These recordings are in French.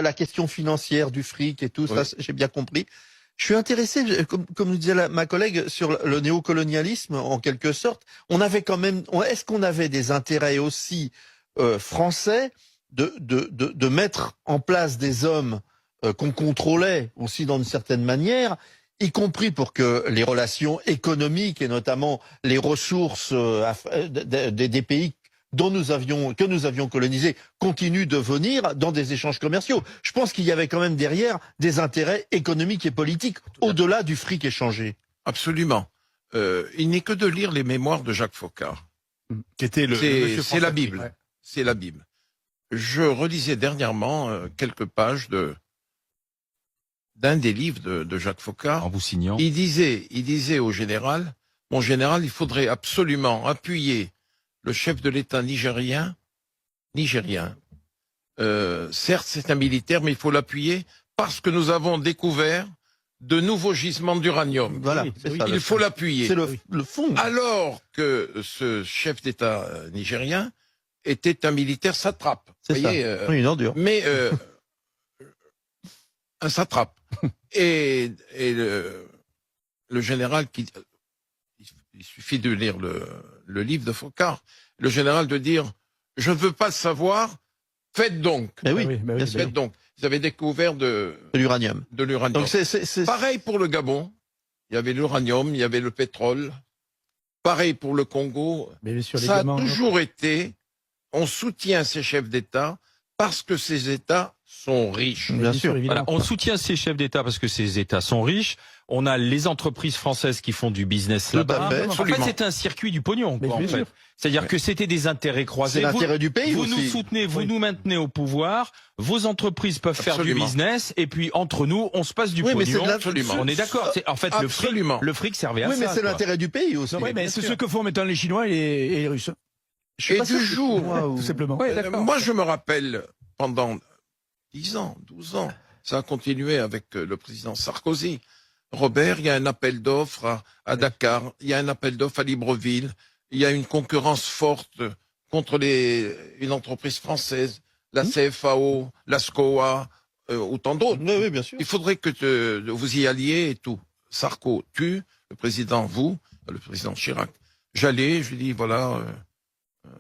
la question financière du fric et tout, ça, j'ai bien compris. Je suis intéressé, comme nous disait ma collègue, sur le néocolonialisme, en quelque sorte. On avait quand même, est-ce qu'on avait des intérêts aussi français de mettre en place des hommes qu'on contrôlait aussi d'une certaine manière, y compris pour que les relations économiques et notamment les ressources des pays que nous avions colonisés continuent de venir dans des échanges commerciaux. Je pense qu'il y avait quand même derrière des intérêts économiques et politiques au-delà du fric échangé. Absolument. Il n'est que de lire les mémoires de Jacques Foccart. Qui était c'est la Bible. Ouais. C'est la Bible. Je relisais dernièrement quelques pages d'un des livres de Jacques Foccart. En vous signant. Il disait au général, mon général, il faudrait absolument appuyer le chef de l'État nigérien. Certes, c'est un militaire, mais il faut l'appuyer parce que nous avons découvert de nouveaux gisements d'uranium. Voilà, il faut l'appuyer. C'est le fond. Alors que ce chef d'État nigérien était un militaire satrape. C'est ça. Oui, une ordure. Mais un satrape. et le général il suffit de lire le livre de Foccart, le général de dire « Je ne veux pas savoir, faites donc ». Mais oui, faites donc. Ils avaient découvert de l'uranium. Donc pareil pour le Gabon, il y avait l'uranium, il y avait le pétrole. Pareil pour le Congo. Mais ça a toujours été, on soutient ces chefs d'État parce que ces États sont riches. Bien sûr. Voilà, on soutient ces chefs d'État parce que ces États sont riches. On a les entreprises françaises qui font du business là-bas. En fait, c'est un circuit du pognon. C'est-à-dire que c'était des intérêts croisés. C'est l'intérêt du pays vous aussi. Vous nous soutenez, vous nous maintenez au pouvoir. Vos entreprises peuvent faire du business. Et puis, entre nous, on se passe du pognon. Mais on est d'accord. En fait, le fric servait à ça. Oui, mais c'est l'intérêt du pays aussi. Mais c'est ce que font maintenant les Chinois et les Russes. Et du jour, tout simplement. Moi, je me rappelle, pendant 10 ans, 12 ans, ça a continué avec le président Sarkozy. Robert, il y a un appel d'offres à Dakar, il y a un appel d'offres à Libreville, il y a une concurrence forte contre une entreprise française, la CFAO, la SCOA, ou tant d'autres. Oui, bien sûr. Il faudrait que vous y alliez et tout. Sarko tue, le président le président Chirac. J'allais, je lui dis, voilà,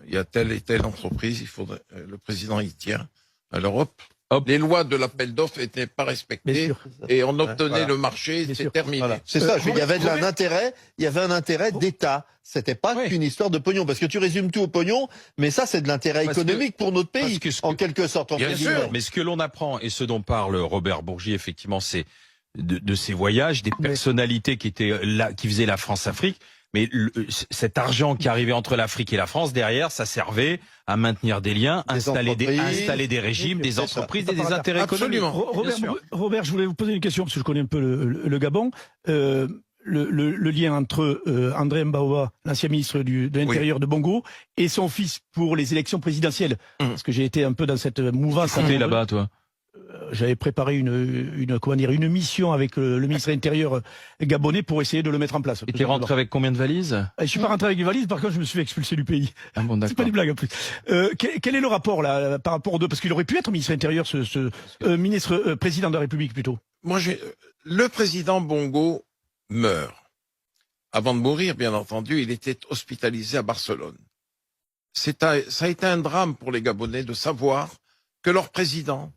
il y a telle et telle entreprise, il faudrait, le président y tient. Alors hop. Les lois de l'appel d'offres n'étaient pas respectées et on obtenait le marché, c'est terminé. Voilà. C'est ça, il y avait un intérêt d'État. C'était pas qu'une histoire de pognon, parce que tu résumes tout au pognon, mais ça c'est de l'intérêt économique pour notre pays, en quelque sorte. Bien sûr, mais ce que l'on apprend et ce dont parle Robert Bourgi, effectivement, c'est de ses voyages, des personnalités qui étaient là, qui faisaient la France-Afrique. Mais cet argent qui arrivait entre l'Afrique et la France, derrière, ça servait à maintenir des liens, installer des régimes, des entreprises et des intérêts économiques. Robert, je voulais vous poser une question, parce que je connais un peu le Gabon. Le lien entre André Mbaoba, l'ancien ministre de l'Intérieur de Bongo, et son fils pour les élections présidentielles. Parce que j'ai été un peu dans cette mouvance. Tu étais là-bas, toi? J'avais préparé une mission avec le ministre de l'Intérieur gabonais pour essayer de le mettre en place. Et t'es rentré avec combien de valises? Je suis pas rentré avec des valises, par contre je me suis fait expulser du pays. Ah bon, c'est pas des blagues en plus. Quel est le rapport là par rapport aux deux? Parce qu'il aurait pu être ministre de l'Intérieur, président de la République plutôt. Moi, le président Bongo meurt. Avant de mourir, bien entendu, il était hospitalisé à Barcelone. Ça a été un drame pour les Gabonais de savoir que leur président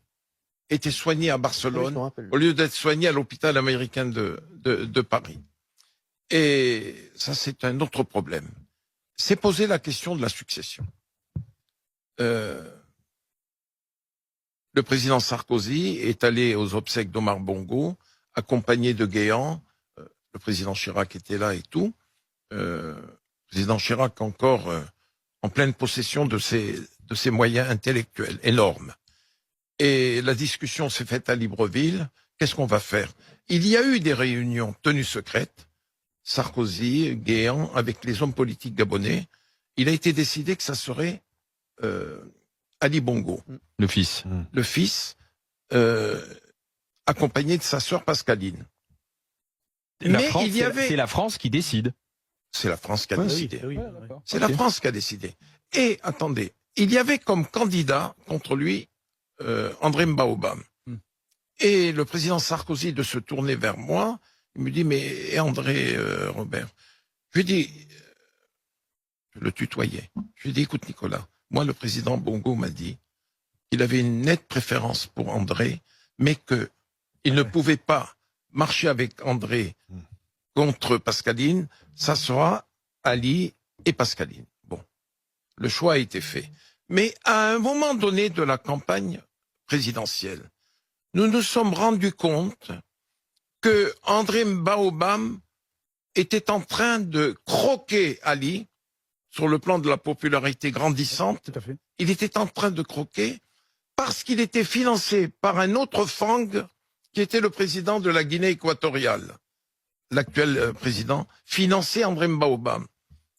était soigné à Barcelone au lieu d'être soigné à l'hôpital américain de Paris. Et ça, c'est un autre problème. C'est poser la question de la succession. Le président Sarkozy est allé aux obsèques d'Omar Bongo, accompagné de Guéant. Le président Chirac était là et tout. Le président Chirac encore en pleine possession de ses moyens intellectuels énormes. Et la discussion s'est faite à Libreville. Qu'est-ce qu'on va faire? Il y a eu des réunions tenues secrètes, Sarkozy, Guéant, avec les hommes politiques gabonais. Il a été décidé que ça serait Ali Bongo. Le fils. Le fils, accompagné de sa sœur Pascaline. C'est la France qui décide. C'est la France qui a décidé. C'est la France qui a décidé. Et attendez, il y avait comme candidat contre lui André Mbaoba. Et le président Sarkozy de se tourner vers moi, il me dit, mais et André Robert? Je lui dis, je le tutoyais. Je lui dis, écoute Nicolas, moi le président Bongo m'a dit qu'il avait une nette préférence pour André, mais que il ne pouvait pas marcher avec André contre Pascaline, ça sera Ali et Pascaline. Bon, le choix a été fait. Mais à un moment donné de la campagne présidentielle, nous nous sommes rendus compte que André Mbaobam était en train de croquer Ali sur le plan de la popularité grandissante. Tout à fait. Il était en train de croquer parce qu'il était financé par un autre Fang qui était le président de la Guinée équatoriale. L'actuel président finançait André Mbaobam.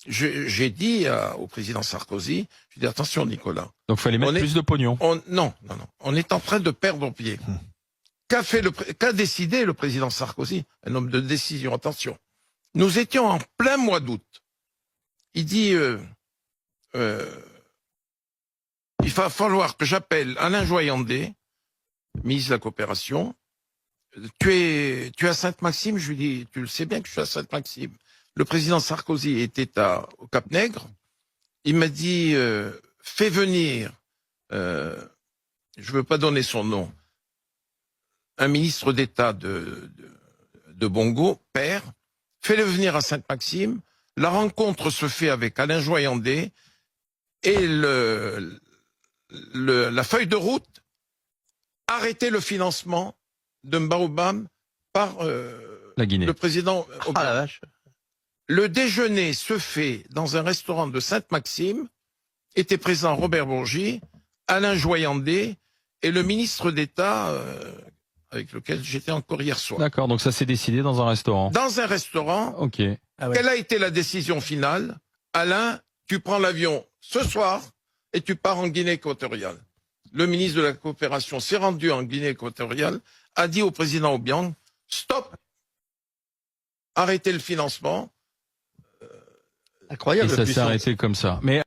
J'ai dit au président Sarkozy, je dis attention Nicolas. Donc il fallait mettre plus de pognon. Non. On est en train de perdre pied. Qu'a décidé le président Sarkozy? Un homme de décision, attention. Nous étions en plein mois d'août. Il dit, il va falloir que j'appelle Alain Joyandet, ministre de la Coopération. Tu es à Sainte-Maxime? Je lui dis, tu le sais bien que je suis à Sainte-Maxime. Le président Sarkozy était au Cap-Nègre. Il m'a dit, fais venir, je veux pas donner son nom, un ministre d'État de Bongo, père, fais-le venir à Sainte-Maxime. La rencontre se fait avec Alain Joyandet et la feuille de route, arrêter le financement de Mbaobam par La Guinée. le président Obama. Ah la vache. Le déjeuner se fait dans un restaurant de Sainte-Maxime. Était présent Robert Bourgi, Alain Joyandet et le ministre d'État avec lequel j'étais encore hier soir. D'accord, donc ça s'est décidé dans un restaurant. Dans un restaurant. Ok. Ah ouais. Quelle a été la décision finale? Alain, tu prends l'avion ce soir et tu pars en Guinée équatoriale. Le ministre de la Coopération s'est rendu en Guinée équatoriale, a dit au président Obiang, stop, arrêtez le financement. Incroyable. Et la ça s'est puissance. arrêté comme ça. Mais